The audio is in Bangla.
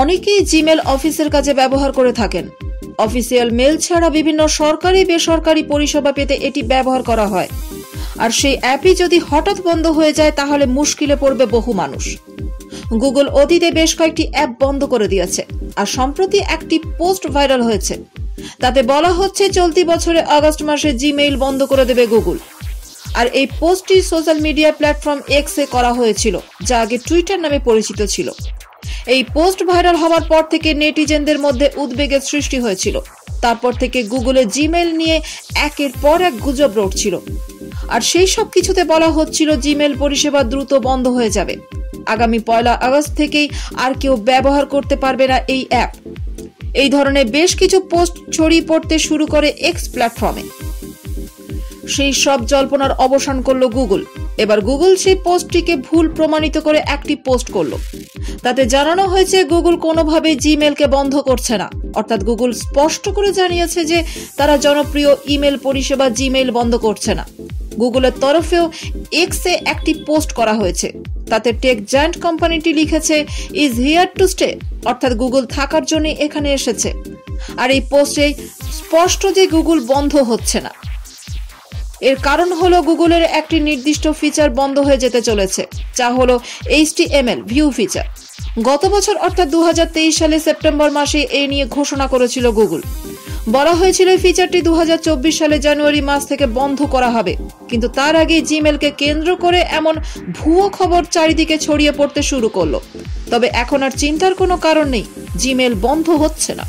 অনেকেই জিমেল অফিসের কাজে ব্যবহার করে থাকেন। অফিসিয়াল মেল ছাড়া বিভিন্ন সরকারি বেসরকারি পরিষেবা পেতে এটি ব্যবহার করা হয়। আর সেই অ্যাপই যদি হঠাৎ বন্ধ হয়ে যায় তাহলে মুশকিলে পড়বে বহু মানুষ। গুগল অতীতে বেশ কয়েকটি অ্যাপ বন্ধ করে দিয়েছে, আর সম্প্রতি একটি পোস্ট ভাইরাল হয়েছে। তাতে বলা হচ্ছে চলতি বছরে আগস্ট মাসে জিমেইল বন্ধ করে দেবে গুগল। আর এই পোস্টটি সোশ্যাল মিডিয়া প্ল্যাটফর্ম এক্সে করা হয়েছিল, যা আগে টুইটার নামে পরিচিত ছিল। এই পোস্ট ভাইরাল হওয়ার পর থেকে নেটিজেনদের মধ্যে উদ্বেগের সৃষ্টি হয়েছিল। তারপর থেকে গুগলে জিমেইল নিয়ে একের পর এক গুজব রটছিল। আর সেই সব কিছুতে বলা হচ্ছিল জিমেইল পরিষেবা দ্রুত বন্ধ হয়ে যাবে। আগামী 1 আগস্ট থেকেই আর কেউ ব্যবহার করতে পারবে না এই অ্যাপ। এই ধরনের বেশ কিছু পোস্ট ছড়িয়ে পড়তে শুরু করে এক্স প্ল্যাটফর্মে। সেই সব জল্পনার অবসান করলো গুগল। এবার গুগল সেই পোস্টটিকে ভুল প্রমাণিত করে একটি পোস্ট করলো। তাতে জানানো হয়েছে গুগল কোনোভাবেই জিমেইলকে বন্ধ করছে না। অর্থাৎ গুগল স্পষ্ট করে জানিয়েছে যে তারা জনপ্রিয় ইমেল পরিষেবা জিমেইল বন্ধ করছে না। গুগলের তরফেও এক্সে একটি পোস্ট করা হয়েছে। তাতে টেক জায়ান্ট কোম্পানিটি লিখেছে ইজ হিয়ার টু স্টে, অর্থাৎ গুগল থাকার জন্য এখানে এসেছে। আর এই পোস্টে স্পষ্ট যে গুগল বন্ধ হচ্ছে না। এর কারণ হলো গুগলের একটি নির্দিষ্ট ফিচার বন্ধ হয়ে যেতে চলেছে, যা হলো HTML ভিউ ফিচার। গত বছর অর্থাৎ 2023 সালে সেপ্টেম্বর মাসে এই নিয়ে ঘোষণা করেছিল গুগল। বলা হয়েছিল এই ফিচারটি 2024 সালে জানুয়ারি মাস থেকে বন্ধ করা হবে। কিন্তু তার আগে জিমেইলকে কেন্দ্র করে এমন ভুয়ো খবর চারিদিকে ছড়িয়ে পড়তে শুরু করলো। তবে এখন আর চিন্তার কোনো কারণ নেই, জিমেইল বন্ধ হচ্ছে না।